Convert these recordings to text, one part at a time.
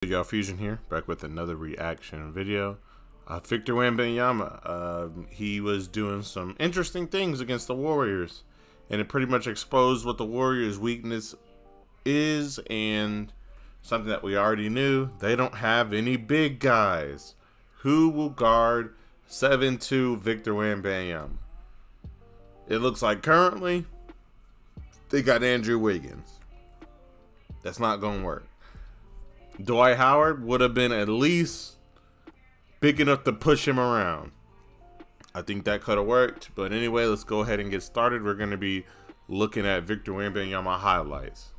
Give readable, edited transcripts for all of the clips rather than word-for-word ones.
Y'all, Fuzion here, back with another reaction video. Victor Wemby, he was doing some interesting things against the Warriors, and it pretty much exposed what the Warriors' weakness is, and something that we already knew: they don't have any big guys. Who will guard 7'2" Victor Wembanyama? It looks like currently they got Andrew Wiggins. That's not gonna work. Dwight Howard would have been at least big enough to push him around. I think that could have worked. But anyway, let's go ahead and get started. We're going to be looking at Victor Wembanyama highlights.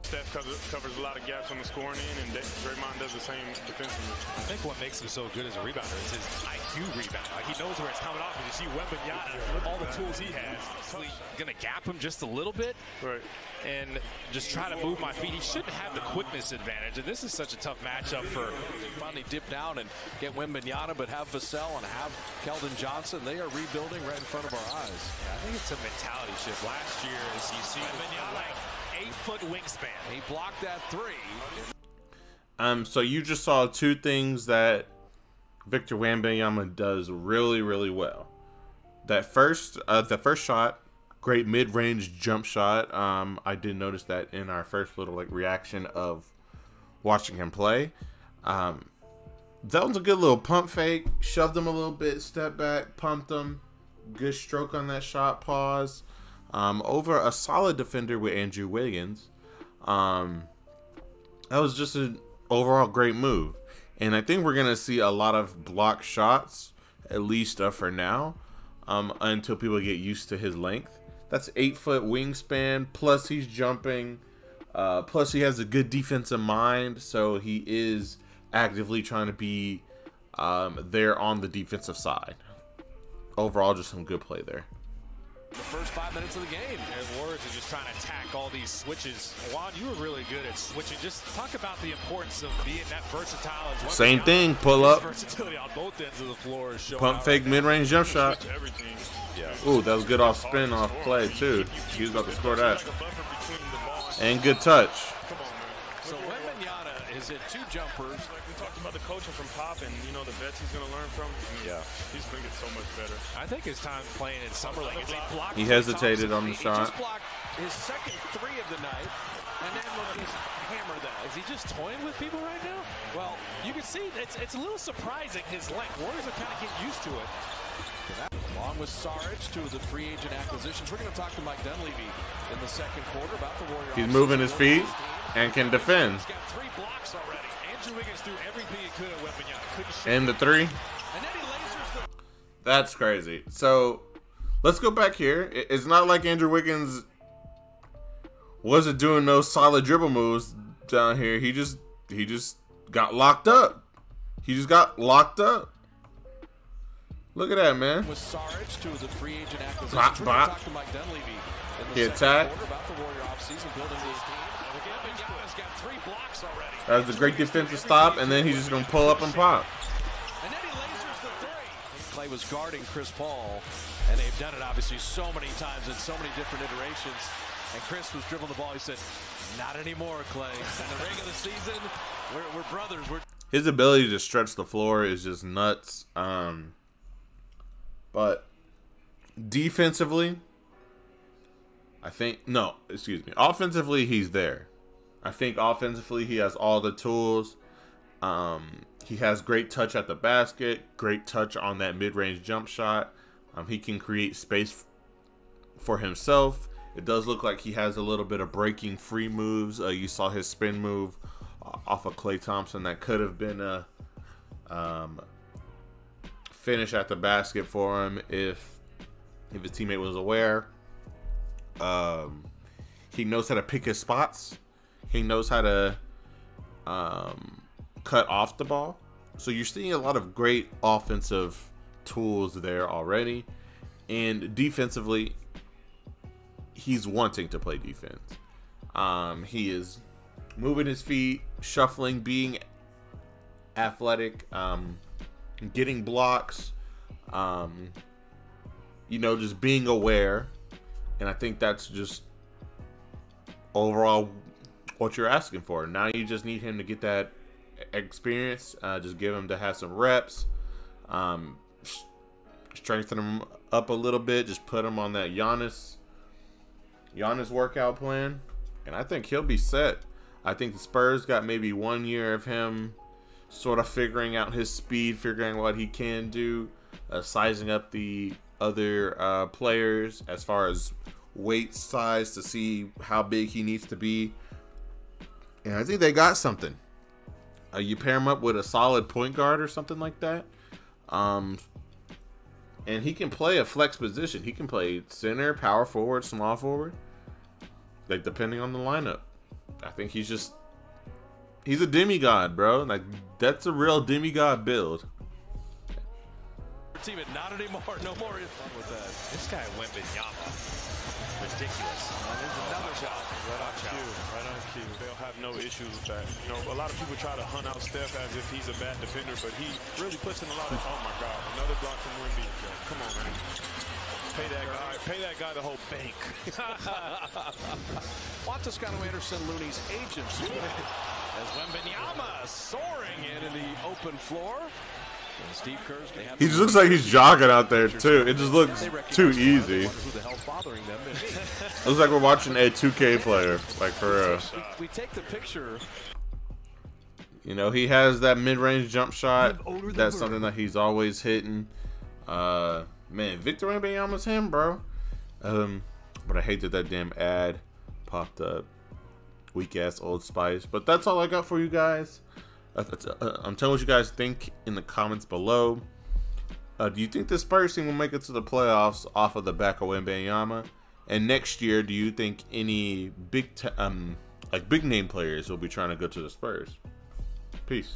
Steph covers a lot of gaps on the scoring end, and Draymond does the same defensively. I think what makes him so good as a rebounder is his IQ rebound. Like, he knows where it's coming off, and you see Wembanyama, all the tools he has. Going to gap him just a little bit, right, and just try to move my feet. He shouldn't have the quickness advantage, and this is such a tough matchup for finally dip down and get Wembanyama, but have Vassell and have Keldon Johnson. They are rebuilding right in front of our eyes. Yeah, I think it's a mentality shift. Last year, as you see Wembanyama, 8-foot wingspan. He blocked that three. So you just saw two things that Victor Wembanyama does really, really well. That the first shot, great mid-range jump shot. I did notice that in our first little reaction of watching him play. That was a good little pump fake. Shoved him a little bit, step back, pumped him. Good stroke on that shot. Pause. Over a solid defender with Andrew Wiggins. That was just an overall great move. And I think we're going to see a lot of block shots, at least for now, until people get used to his length. That's 8-foot wingspan, plus he's jumping, plus he has a good defensive mind, so he is actively trying to be there on the defensive side. Overall, just some good play there. The first 5 minutes of the game. And Warriors are just trying to attack all these switches. Juan, you were really good at switching. Just talk about the importance of being that versatile. Same thing, pull up. Versatility on both ends of the floor is showing. Pump fake, mid-range jump shot. Everything. Yeah. Ooh, that was good off spin, off play, too. He was about to score that. And good touch. So Wembanyama is at 2 jumpers. Like we talked about the coaching from Pop and, you know, the vets he's going to learn from. Yeah. He's going to get so much better. I think his time playing in Summer League. He hesitated on the He shot. just blocked his second 3 of the night, and then he's hammered that. Is he just toying with people right now? Well, you can see it's a little surprising, his length. Warriors are kind of getting used to it. Along with Saric, 2 of the free agent acquisitions. We're going to talk to Mike Dunleavy in the second quarter about the Warriors. He's moving his feet and can defend. He's got 3 blocks already. Andrew Wiggins threw everything he could at Wembanyama. Couldn't shoot. And the 3. And then he lasers the... That's crazy. So let's go back here. It's not like Andrew Wiggins wasn't doing those solid dribble moves down here. He just got locked up. He just got locked up. Look at that, man. With Saric, 2 of the free agent acquisitions. Bop, We're bop. going to talk to Mike Dunleavy in the He second attacked. quarter about the Warrior offseason, building this team. Wembanyama's got 3 blocks already. That was a great defensive stop, and then he's just gonna pull up and pop. And then he lasers the 3. Clay was guarding Chris Paul, and they've done it obviously so many times in so many different iterations. And Chris was dribbling the ball. He said, "Not anymore, Clay. In the regular season, we're brothers." His ability to stretch the floor is just nuts. But defensively, offensively, he's there. I think offensively, he has all the tools. He has great touch at the basket, great touch on that mid-range jump shot. He can create space for himself. It does look like he has a little bit of breaking free moves. You saw his spin move off of Klay Thompson. That could have been a finish at the basket for him if his teammate was aware. He knows how to pick his spots. He knows how to cut off the ball. So you're seeing a lot of great offensive tools there already. And defensively, he's wanting to play defense. He is moving his feet, shuffling, being athletic, getting blocks, just being aware. And I think that's just overall what you're asking for. Now you just need him to get that experience. Just give him to have some reps. Strengthen him up a little bit. Just put him on that Giannis workout plan. And I think he'll be set. I think the Spurs got maybe 1 year of him sort of figuring out his speed, figuring what he can do, sizing up the other players as far as weight size to see how big he needs to be. And I think they got something. You pair him up with a solid point guard or something like that. And he can play a flex position. He can play center, power forward, small forward. Like, depending on the lineup. I think he's a demigod, bro. Like, that's a real demigod build. Team it not anymore. No more fun with that. This guy Wembanyama, ridiculous. There's another shot. Right on cue. Right on cue. They'll have no issues with that. You know, a lot of people try to hunt out Steph as if he's a bad defender, but he really puts in a lot of. Oh my God! Another block from Wemby. Come on, man. Pay that guy the whole bank. Juan Toscano Anderson, Looney's agents. As Wembanyama soaring in the open floor. And Steve Kerr's he just looks like he's jogging out there too. It just looks too easy. Who the hell's bothering them? It looks like we're watching a 2K player, like for real. We take the picture. You know, he has that mid-range jump shot. That's something that he's always hitting. Man, Victor Wembanyama's him, bro. But I hate that damn ad popped up. Weak ass Old Spice. But that's all I got for you guys. I'm telling what you guys think in the comments below. Do you think the Spurs team will make it to the playoffs off of the back of Wembanyama? And next year, do you think any big name players will be trying to go to the Spurs? Peace.